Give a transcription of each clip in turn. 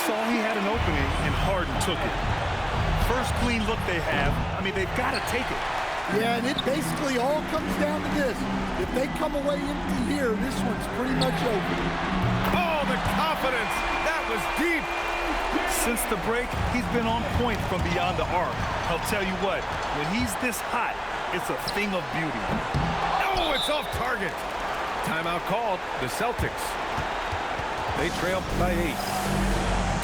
saw he had an opening, and Harden took it. First clean look they have. I mean, they've got to take it. Yeah, and it basically all comes down to this. If they come away empty here, this one's pretty much over. Oh, the confidence! That was deep! Since the break, he's been on point from beyond the arc. I'll tell you what, when he's this hot, it's a thing of beauty. Oh, it's off target. Timeout called. The Celtics. They trail by 8.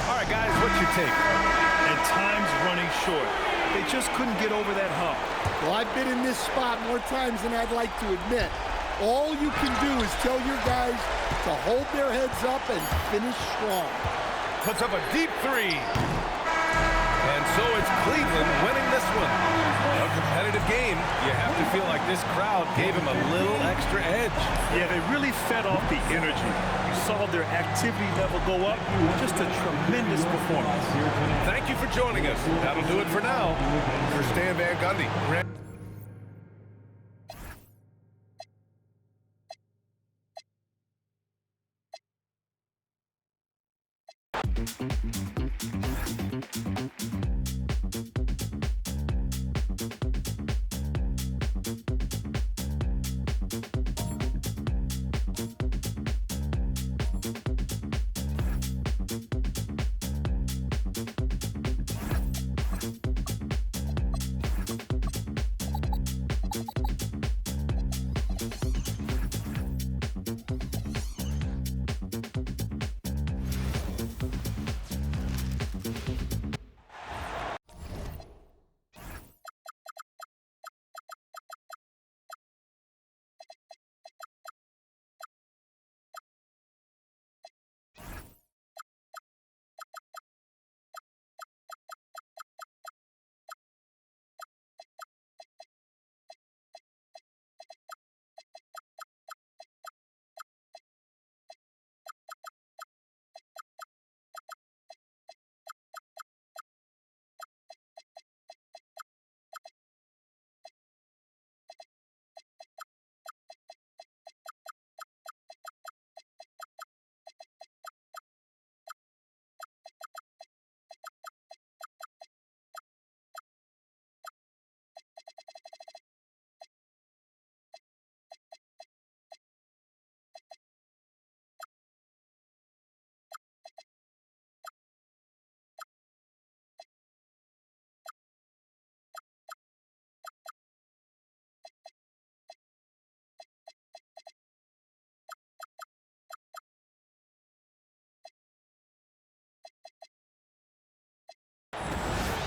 All right, guys, what's your take? And time's running short. They just couldn't get over that hump. Well, I've been in this spot more times than I'd like to admit. All you can do is tell your guys to hold their heads up and finish strong. Puts up a deep 3. And so it's Cleveland winning this one. A competitive game. You have to feel like this crowd gave him a little extra edge. Yeah, they really fed off the energy. You saw their activity level go up. Just a tremendous performance. Thank you for joining us. That'll do it for now. For Stan Van Gundy.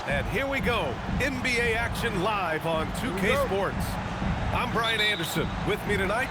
And here we go. NBA action live on 2K Sports. I'm Brian Anderson. With me tonight,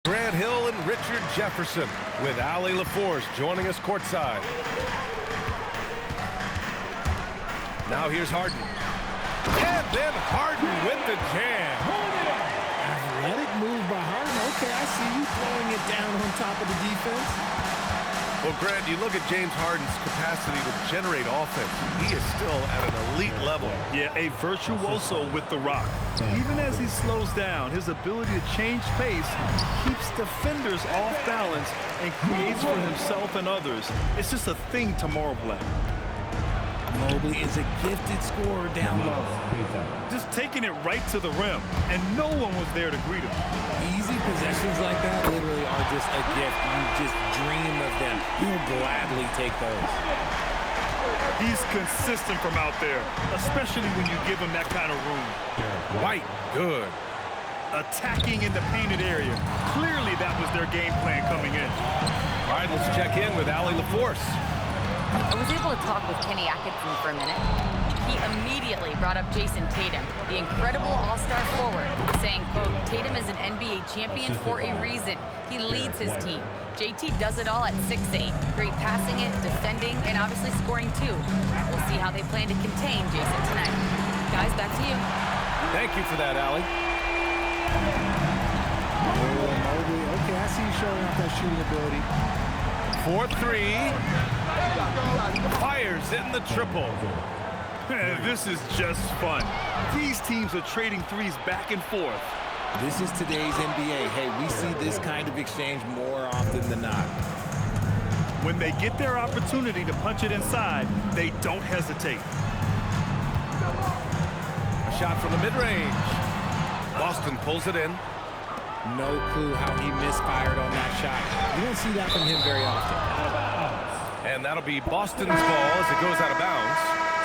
Grant Hill and Richard Jefferson with Allie LaForce joining us courtside. Now here's Harden. And then Harden with the jam. Athletic move by Harden. Okay, I see you throwing it down on top of the defense. Well, Grant, you look at James Harden's capacity to generate offense. He is still at an elite level. Yeah, a virtuoso with the rock. Even as he slows down, his ability to change pace keeps defenders off balance and creates for himself and others. It's just a thing to marvel at. Mobley is a gifted scorer down low. Just taking it right to the rim, and no one was there to greet him. Easy possessions like that literally are just a gift. You just dream of them. You'll gladly take those. He's consistent from out there, especially when you give him that kind of room. White, good. Attacking in the painted area. Clearly that was their game plan coming in. All right, let's check in with Allie LaForce. I was able to talk with Kenny Atkinson for a minute. He immediately brought up Jason Tatum, the incredible all-star forward, saying, quote, "Tatum is an NBA champion for a reason. He leads his team. JT does it all at 6'8". Great passing it, defending, and obviously scoring too. We'll see how they plan to contain Jason tonight. Guys, back to you. Thank you for that, Allie. Okay, I see you showing off that shooting ability. 4-3. Fires in the triple. This is just fun. These teams are trading threes back and forth. This is today's NBA. Hey, we see this kind of exchange more often than not. When they get their opportunity to punch it inside, they don't hesitate. A shot from the mid-range. Boston pulls it in. No clue how he misfired on that shot. You don't see that from him very often. And that'll be Boston's ball as it goes out of bounds.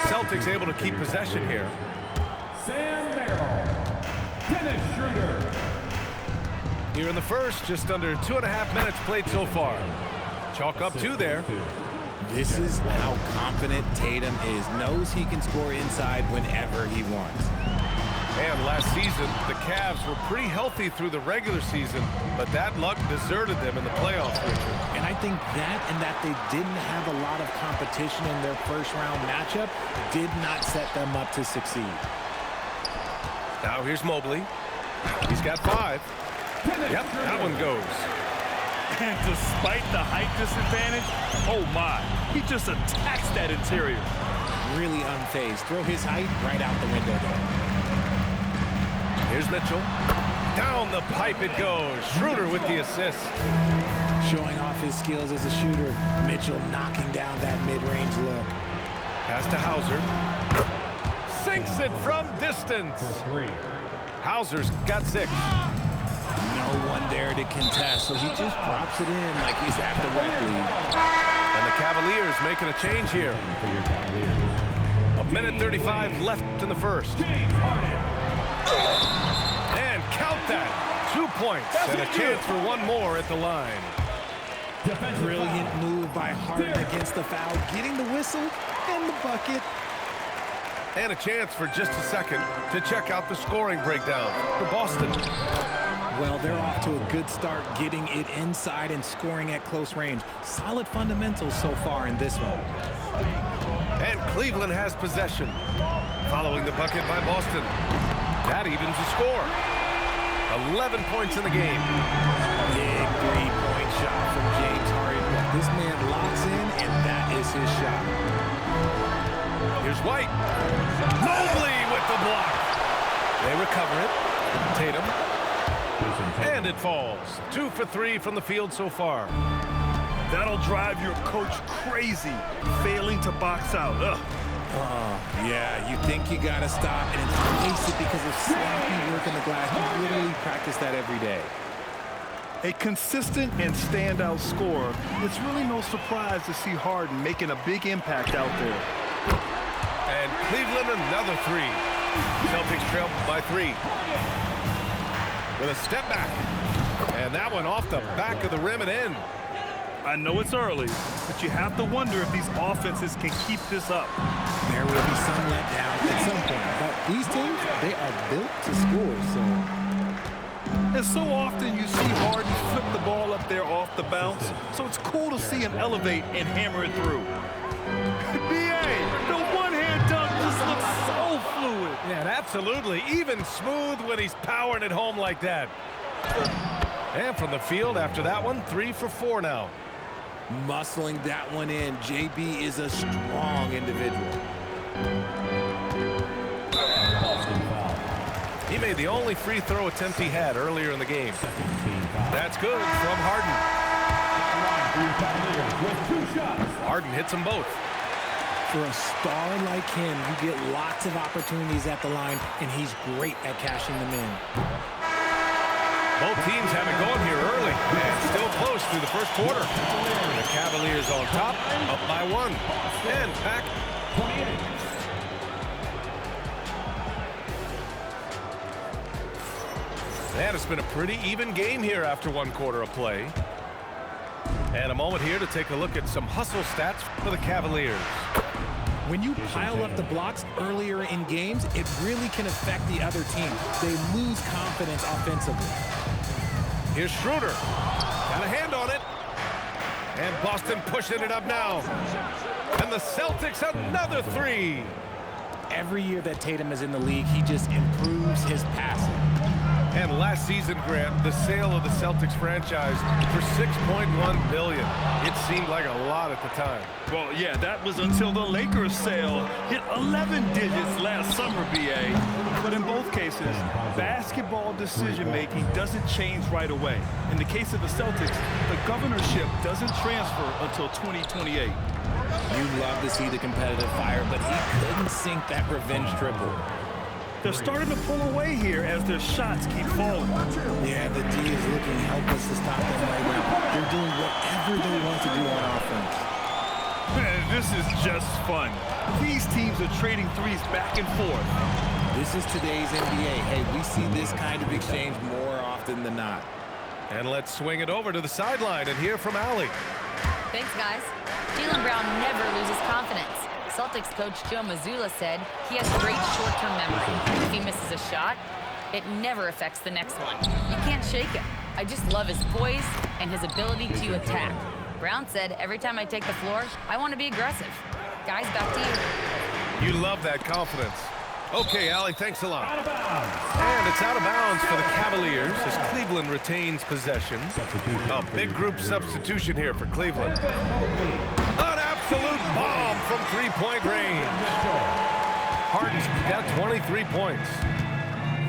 Celtics able to keep possession here. Sam Merrill, Dennis Schroeder. Here in the first, just under 2.5 minutes played so far. Chalk up 2 there. This is how confident Tatum is. Knows he can score inside whenever he wants. And last season, the Cavs were pretty healthy through the regular season, but that luck deserted them in the playoffs, Richard. And I think that and that they didn't have a lot of competition in their first-round matchup did not set them up to succeed. Now here's Mobley. He's got 5. Yep, that one goes. And despite the height disadvantage, oh my, he just attacks that interior. Really unfazed. Throw his height right out the window there. Here's Mitchell. Down the pipe it goes. Schroeder with the assist. Showing off his skills as a shooter. Mitchell knocking down that mid-range look. Pass to Hauser. Sinks it from distance. Hauser's got 6. No one there to contest, so he just drops it in like he's at the rec league. And the Cavaliers making a change here. 1:35 left in the first. And count that. 2 points and a chance for one more at the line. Brilliant move by Harden against the foul, getting the whistle and the bucket. And a chance for just a second to check out the scoring breakdown for Boston. Well, they're off to a good start getting it inside and scoring at close range. Solid fundamentals so far in this one. And Cleveland has possession. Following the bucket by Boston. That evens the score. 11 points in the game. Big three-point shot from James Harden. This man locks in, and that is his shot. Here's White. Mobley with the block. They recover it. Tatum. And it falls. 2 for 3 from the field so far. That'll drive your coach crazy, failing to box out. Ugh. Yeah, you think you gotta stop, and it's wasted because of sloppy work in the glass. You literally practice that every day. A consistent and standout scorer, it's really no surprise to see Harden making a big impact out there. And Cleveland another 3. Celtics trail by 3. With a step back. And that one off the back of the rim and in. I know it's early, but you have to wonder if these offenses can keep this up. There will be some letdown at some point, but these teams, they are built to score, so. And so often you see Harden flip the ball up there off the bounce, so it's cool to see him elevate and hammer it through. B.A., the one-hand dunk just looks so fluid. Yeah, absolutely. Even smooth when he's powering it home like that. And from the field after that one, 3 for 4 now. Muscling that one in. JB is a strong individual. He made the only free throw attempt he had earlier in the game. That's good from Harden. Harden hits them both. For a star like him, you get lots of opportunities at the line, and he's great at cashing them in. Both teams have it going here early, and still close through the first quarter. The Cavaliers on top, up by 1. And back. And it's been a pretty even game here after 1 quarter of play. And a moment here to take a look at some hustle stats for the Cavaliers. When you pile up the blocks earlier in games, it really can affect the other team. They lose confidence offensively. Here's Schroeder. Got a hand on it. And Boston pushing it up now. And the Celtics another three. Every year that Tatum is in the league, he just improves his passing. And last season, Grant, the sale of the Celtics franchise for $6.1 billion. It seemed like a lot at the time. Well, yeah, that was until the Lakers sale hit 11 digits last summer, BA. But in both cases, basketball decision-making doesn't change right away. In the case of the Celtics, the governorship doesn't transfer until 2028. You love to see the competitive fire, but he couldn't sink that revenge triple. They're starting to pull away here as their shots keep falling. Yeah, the D is looking helpless to stop them right now. They're doing whatever they want to do on offense. Man, this is just fun. These teams are trading threes back and forth. This is today's NBA. Hey, we see this kind of exchange more often than not. And let's swing it over to the sideline and hear from Allie. Thanks, guys. Jaylen Brown never loses confidence. Celtics coach Joe Mazzulla said he has great short-term memory. If he misses a shot, it never affects the next one. You can't shake him. I just love his poise and his ability to attack. Brown said, every time I take the floor, I want to be aggressive. Guys, back to you. You love that confidence. Okay, Allie, thanks a lot. And it's out of bounds for the Cavaliers as Cleveland retains possession. A big group substitution here for Cleveland. An absolute bomb from three-point range. Harden's got 23 points.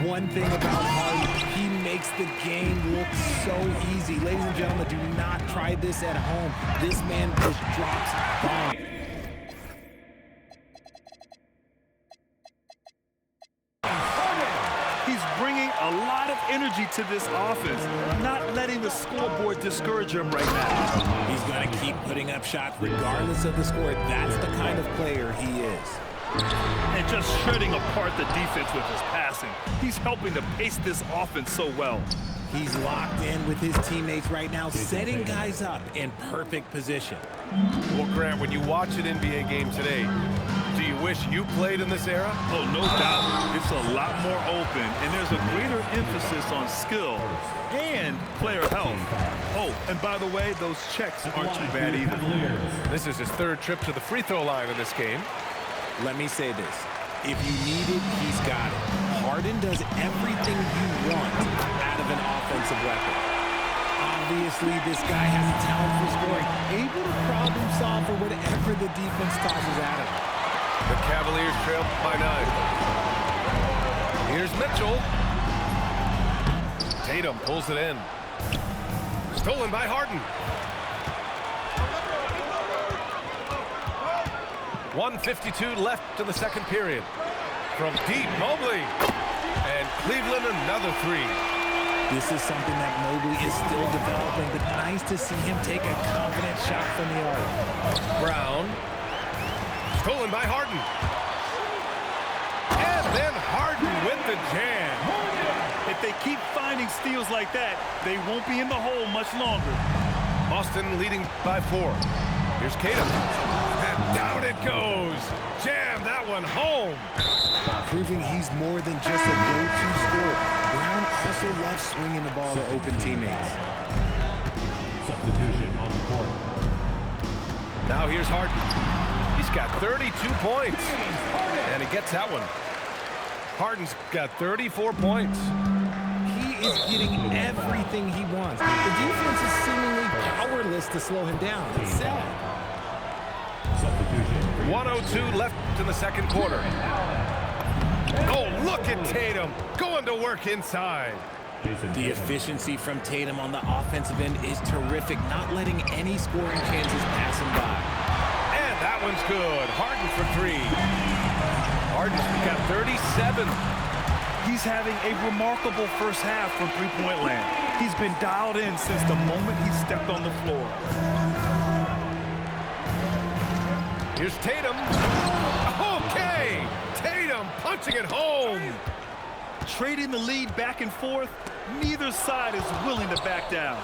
One thing about Harden, he makes the game look so easy. Ladies and gentlemen, do not try this at home. This man just drops bombs. He's bringing a lot of energy to this offense, not letting the scoreboard discourage him right now. He's going to keep putting up shots regardless of the score. That's the kind of player he is. And just shredding apart the defense with his passing. He's helping to pace this offense so well. He's locked in with his teammates right now, setting guys up in perfect position. Well, Grant, when you watch an NBA game today, do you wish you played in this era? Oh, no doubt. It's a lot more open, and there's a greater emphasis on skill and player health. Oh, and by the way, those checks aren't too bad either. This is his third trip to the free throw line in this game. Let me say this. If you need it, he's got it. Harden does everything you want out of an offensive weapon. Obviously, this guy has a talent for scoring, able to problem solve for whatever the defense tosses at him. The Cavaliers trail by 9. Here's Mitchell. Tatum pulls it in. Stolen by Harden. 1:52 left in the second period. From deep, Mobley. And Cleveland another three. This is something that Mobley is still developing, but nice to see him take a confident shot from the arc. Brown. Stolen by Harden. And then Harden with the jam. If they keep finding steals like that, they won't be in the hole much longer. Boston leading by 4. Here's Tatum. And down it goes. Jam that one home. Proving he's more than just a go-to scorer. Brown also loves swinging the ball to open teammates. Substitution on the court. Now here's Harden. He's got 32 points. And he gets that one. Harden's got 34 points. He is getting everything he wants. The defense is seemingly powerless to slow him down. It's sad. 1:02 left in the second quarter. Oh, look at Tatum going to work inside. The efficiency from Tatum on the offensive end is terrific, not letting any scoring chances pass him by. And that one's good. Harden for 3. Harden's got 37. He's having a remarkable first half from three-point land. He's been dialed in since the moment he stepped on the floor. Here's Tatum. Okay! Tatum punching it home. Trading the lead back and forth, neither side is willing to back down.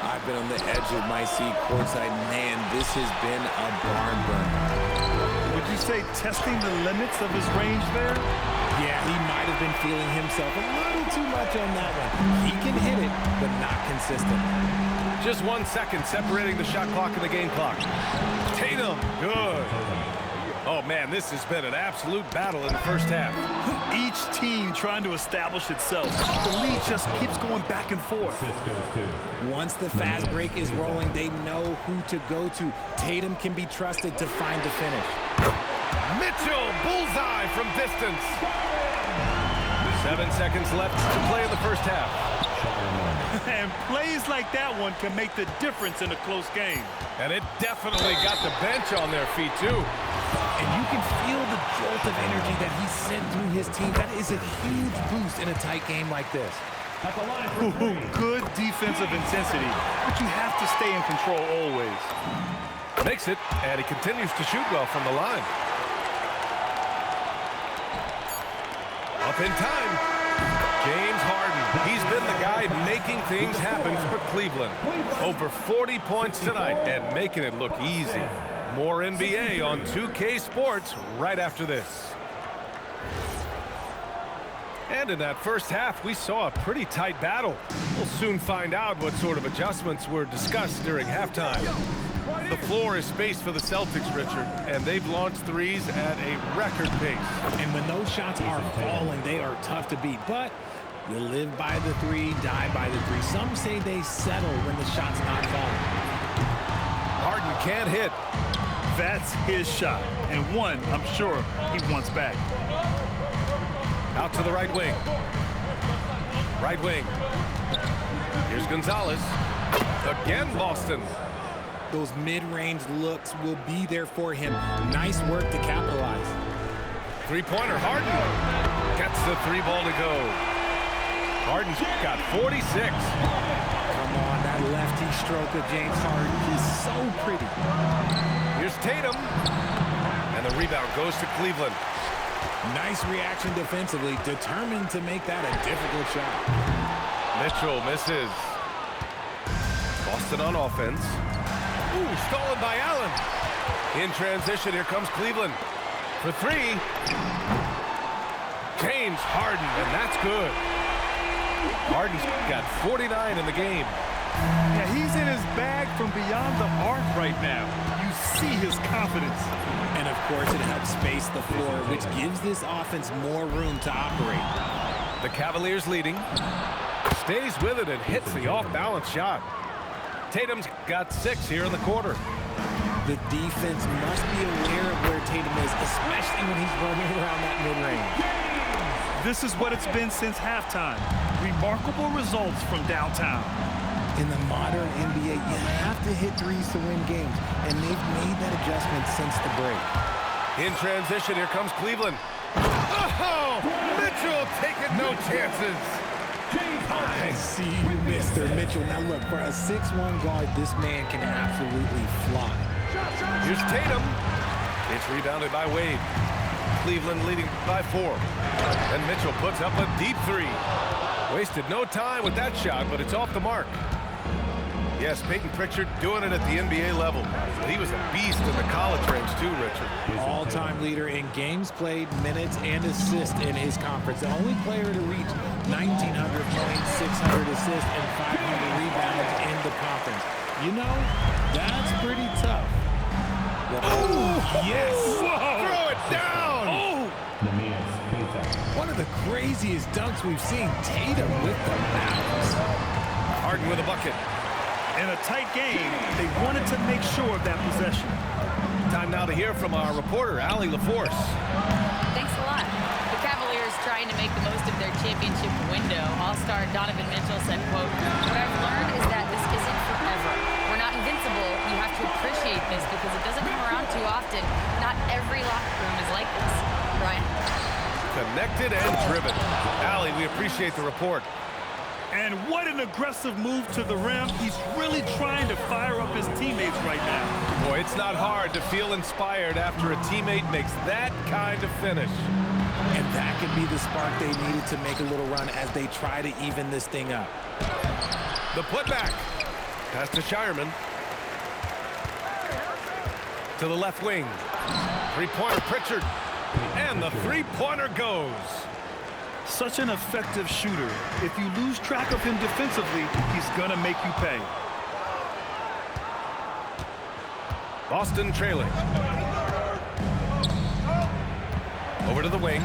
I've been on the edge of my seat courtside. Man, this has been a barn burner. Would you say testing the limits of his range there? Yeah, he might have been feeling himself a little too much on that one. He can hit it, but not consistent. Just 1 second separating the shot clock and the game clock. Tatum, good. Oh, man, this has been an absolute battle in the first half. Each team trying to establish itself. The lead just keeps going back and forth. Once the fast break is rolling, they know who to go to. Tatum can be trusted to find the finish. Mitchell, bullseye from distance. 7 seconds left to play in the first half. And plays like that one can make the difference in a close game. And it definitely got the bench on their feet, too. And you can feel the jolt of energy that he sent through his team. That is a huge boost in a tight game like this. At the line for three. Good defensive intensity, but you have to stay in control always. Makes it, and he continues to shoot well from the line. Up in time. James Harden. He's been the guy making things happen for Cleveland. Over 40 points tonight and making it look easy. More NBA on 2K Sports right after this. And in that first half, we saw a pretty tight battle. We'll soon find out what sort of adjustments were discussed during halftime. The floor is spaced for the Celtics, Richard, and they've launched threes at a record pace. And when those shots are falling, they are tough to beat. But you live by the three, die by the three. Some say they settle when the shot's not falling. Harden can't hit. That's his shot, and one I'm sure he wants back. Out to the right wing. Right wing. Here's Gonzalez. Again, Boston. Those mid-range looks will be there for him. Nice work to capitalize. Three-pointer, Harden. Gets the three ball to go. Harden's got 46. Come on, that lefty stroke of James Harden. He's so pretty. Here's Tatum. And the rebound goes to Cleveland. Nice reaction defensively, determined to make that a difficult shot. Mitchell misses. Boston on offense. Ooh, stolen by Allen. In transition, here comes Cleveland. For three. James Harden, and that's good. Harden's got 49 in the game. Yeah, he's in his bag from beyond the arc right now. You see his confidence. And of course, it helps space the floor, which gives this offense more room to operate. The Cavaliers leading. Stays with it and hits the off-balance shot. Tatum's got 6 here in the quarter. The defense must be aware of where Tatum is, especially when he's roaming around that mid-range. This is what it's been since halftime. Remarkable results from downtown. In the modern NBA, you have to hit threes to win games, and they've made that adjustment since the break. In transition, here comes Cleveland. Oh, Mitchell taking no chances. I see you, Mr. Mitchell. Now look, for a 6'1" guard, this man can absolutely fly. Here's Tatum. It's rebounded by Wade. Cleveland leading by 4. And Mitchell puts up a deep three. Wasted no time with that shot, but it's off the mark. Yes, Peyton Pritchard doing it at the NBA level. He was a beast in the college range too, Richard. All-time leader in games played, minutes, and assists in his conference. The only player to reach 1,900 points, 600 assists, and 500 rebounds in the conference. You know, that's pretty tough. Oh, yes! Whoa. Throw it down! Oh! One of the craziest dunks we've seen. Tatum with the bounce. Harden with a bucket. In a tight game, they wanted to make sure of that possession. Time now to hear from our reporter, Allie LaForce. Thanks a lot. The Cavaliers trying to make the most of their championship window. All-star Donovan Mitchell said, quote, "What I've learned is that this isn't forever. We're not invincible. You have to appreciate this because it doesn't come around too often. Not every locker room is like this." Brian. Connected and driven. Allie, we appreciate the report. And what an aggressive move to the rim. He's really trying to fire up his teammates right now. Boy, it's not hard to feel inspired after a teammate makes that kind of finish. And that could be the spark they needed to make a little run as they try to even this thing up. The putback. Pass to Shireman. To the left wing. Three-pointer Pritchard. And the three-pointer goes. Such an effective shooter. If you lose track of him defensively, he's gonna make you pay. Boston trailing. Over to the wing.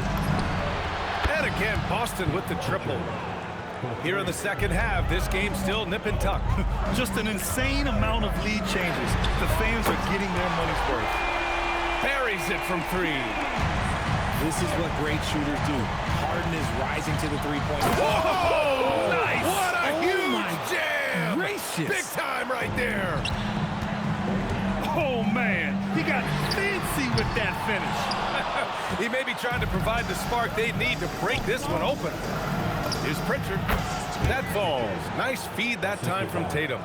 And again, Boston with the triple. Here in the second half, this game still nip and tuck. Just an insane amount of lead changes. The fans are getting their money's worth. Buries it from three. This is what great shooters do. Harden is rising to the three-point. Whoa! Nice! What a Oh huge my jam! gracious. Big time right there. Oh, man. He got fancy with that finish. He may be trying to provide the spark they need to break this one open. Here's Pritchard. That falls. Nice feed that time from Tatum.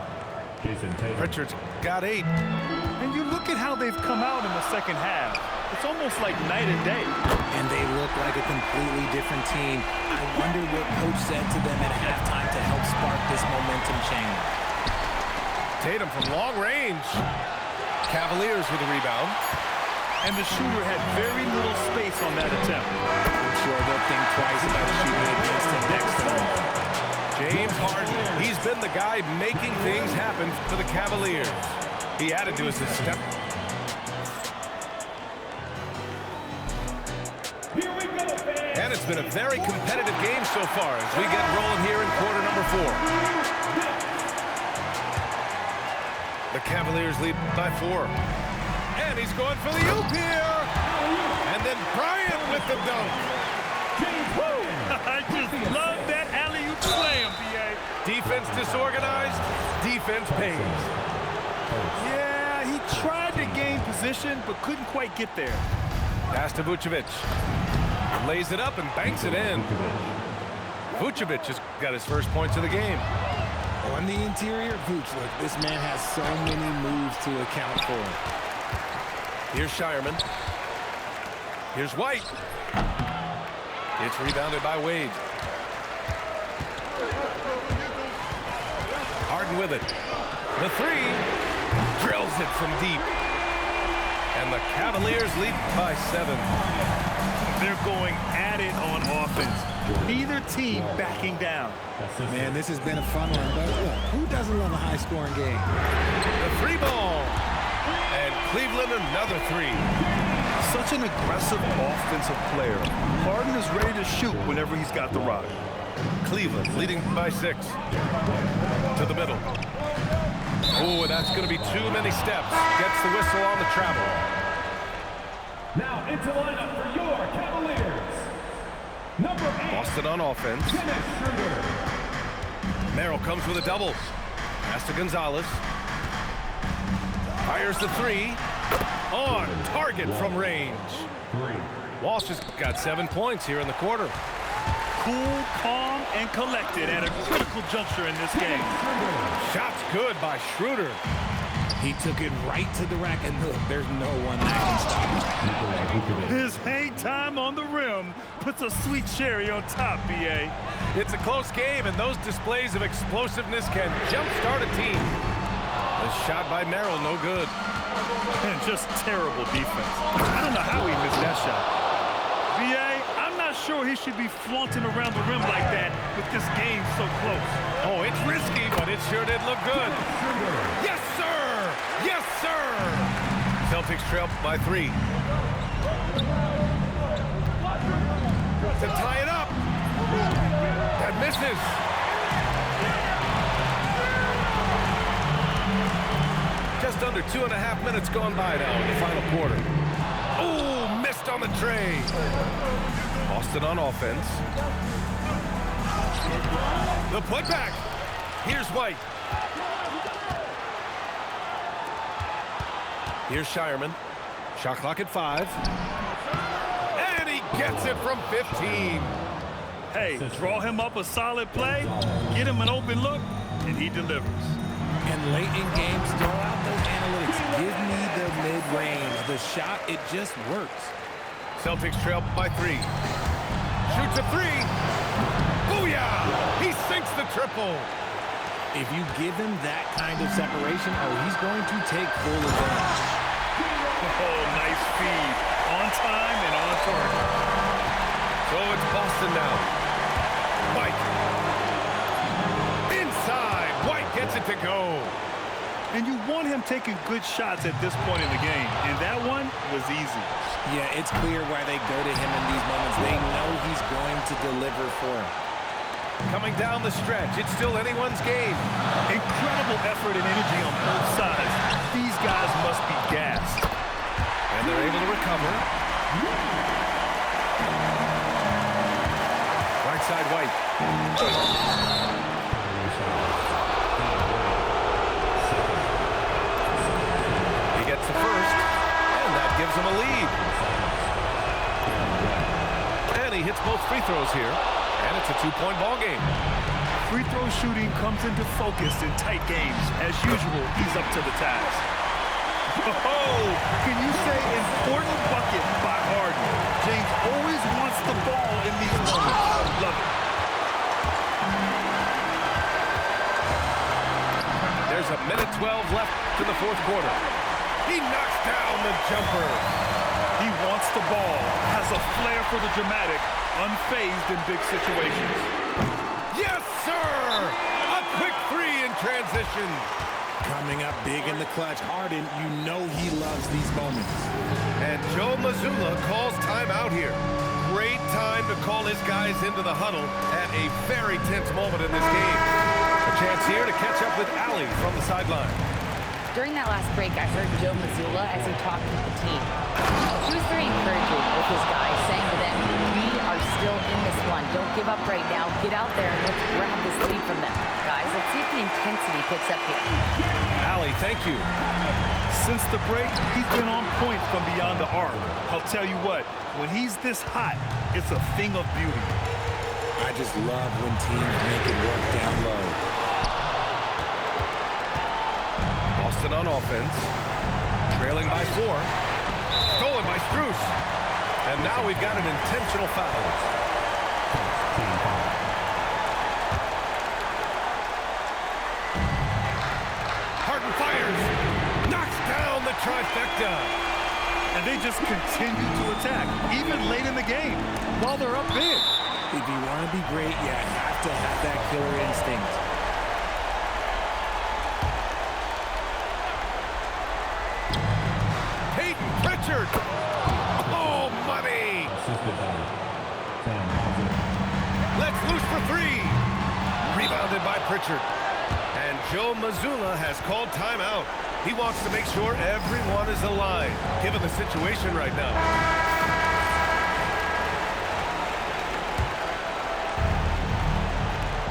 Pritchard's got 8. And you look at how they've come out in the second half. It's almost like night and day. And they look like a completely different team. I wonder what coach said to them at halftime to help spark this momentum change. Tatum from long range. Cavaliers with a rebound. And the shooter had very little space on that attempt. I'm sure they'll think twice about shooting against him next time. James Harden. He's been the guy making things happen for the Cavaliers. He added to his step. Here we go, fans. And it's been a very competitive game so far as we get rolling here in quarter number 4. The Cavaliers lead by 4. And he's going for the oop here. And then Bryant with the dunk. I just love that alley-oop slam, B.A. Defense disorganized. Defense pays. Yeah, he tried to gain position, but couldn't quite get there. Pass to Vucevic. Lays it up and banks it in. Vucevic just got his first points of the game. On the interior, Vooch, look, this man has so many moves to account for. Here's Shireman. Here's White. It's rebounded by Wade. Harden with it. The three. Drills it from deep. And the Cavaliers lead by 7. They're going at it on offense. Neither team backing down. Man, this has been a fun one, but look, who doesn't love a high-scoring game? The 3 ball. And Cleveland another 3. Such an aggressive offensive player. Harden is ready to shoot whenever he's got the rock. Cleveland leading by 6. To the middle. Oh, that's going to be too many steps. Gets the whistle on the travel. Now into lineup for your Cavaliers. Number 8. Boston on offense. Dennis Schroeder. Merrill comes with a double. Pass to Gonzalez. Fires the 3. On target from range. Walsh has got 7 points here in the quarter. Cool, calm, and collected at a critical juncture in this game. Shots good by Schroeder. He took it right to the rack, and look, there's no one that can stop him. His hang time on the rim puts a sweet cherry on top, B.A. It's a close game, and those displays of explosiveness can jumpstart a team. The shot by Merrill, no good. And just terrible defense. I don't know how he missed that shot. B.A., I'm not sure he should be flaunting around the rim like that with this game so close. Oh, it's risky, but it sure did look good. Yes, sir! Yes, sir! Celtics trail by 3. To tie it up. That misses. Just under 2.5 minutes gone by now in the final quarter. Oh, missed on the tray. Boston on offense. The putback. Here's White. Here's Shireman. Shot clock at 5. And he gets it from 15. Hey, draw him up a solid play, get him an open look, and he delivers. And late in games, throw out those analytics. Give me the mid-range. The shot, it just works. Celtics trail by 3. Shoots a 3. Booyah! He sinks the triple. If you give him that kind of separation, oh, he's going to take full advantage. Oh, nice feed. On time and on target. So it's Boston now. White. Inside. White gets it to go. And you want him taking good shots at this point in the game. And that one was easy. Yeah, it's clear why they go to him in these moments. They know he's going to deliver for him. Coming down the stretch. It's still anyone's game. Incredible effort and energy on both sides. These guys must be gassed. And they're able to recover. Right side, White. He gets the first, and that gives him a lead. And he hits both free throws here, and it's a two-point ball game. Free throw shooting comes into focus in tight games. As usual, he's up to the task. Oh, can you say important bucket by Harden? James always wants the ball in these moments. Love it. There's a minute 12 left to the fourth quarter. He knocks down the jumper. He wants the ball, has a flair for the dramatic, unfazed in big situations. Yes, sir! A quick three in transition. Coming up big in the clutch. Harden, you know he loves these moments. And Joe Mazzulla calls timeout here. Great time to call his guys into the huddle at a very tense moment in this game. A chance here to catch up with Allie from the sideline. During that last break, I heard Joe Mazzulla as he talked with the team. He was very encouraging with his guys, saying to them, we are still in this one. Don't give up right now. Get out there and let's grab this lead from them. Guys, let's see if the intensity picks up here. Allie, thank you. Since the break, he's been on point from beyond the arc. I'll tell you what, when he's this hot, it's a thing of beauty. I just love when teams make it work down low. Boston on offense. Trailing by 4. Stolen by Strus. And now we've got an intentional foul. Harden fires. Knocks down the trifecta. And they just continue to attack, even late in the game, while they're up big. If you want to be great, you have to have that killer instinct. Peyton Pritchard. Oh, money. Let's loose for 3. Rebounded by Pritchard. And Joe Mazzulla has called timeout. He wants to make sure everyone is aligned, given the situation right now.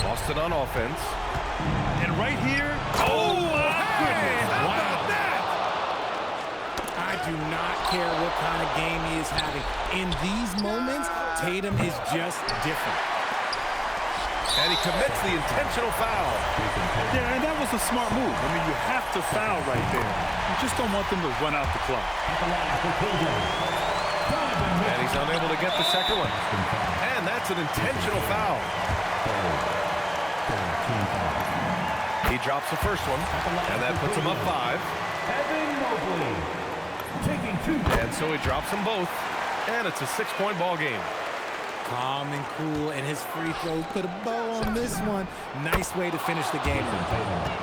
Boston on offense. And right here, oh my goodness. How about that? I do not care what kind of game he is having. In these moments, Tatum is just different. And he commits the intentional foul. Yeah, and that was a smart move. I mean, you have to foul right there. You just don't want them to run out the clock. And he's unable to get the second one. And that's an intentional foul. He drops the first one, and that puts him up 5. Evan Mobley taking 2. And so he drops them both, and it's a 6-point ball game. Calm and cool, and his free throw put a bow on this one. Nice way to finish the game.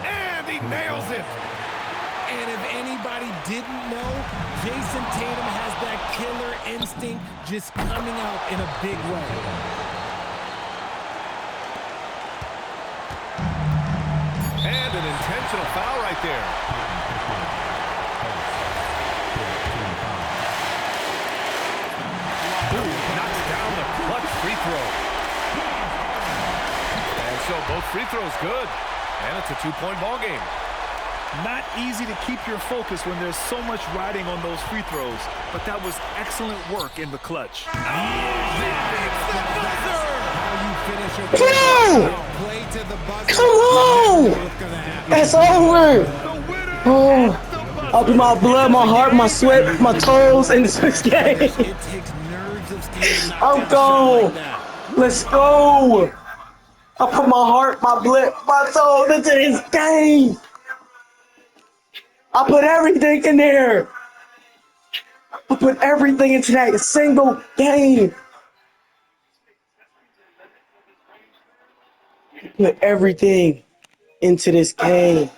And he nails it. And if anybody didn't know, Jason Tatum has that killer instinct just coming out in a big way. And an intentional foul right there. Knocks down the clutch free throw. And so both free throws good. And it's a 2-point ball game. Not easy to keep your focus when there's so much riding on those free throws, but that was excellent work in the clutch. Come on! Come on! It's over! Oh, I'll put my blood, my heart, my sweat, my toes in this game. I'm gone. Let's go. I put my heart, my blood, my soul into this game. I put everything in there. I put everything into that single game. Put everything into this game.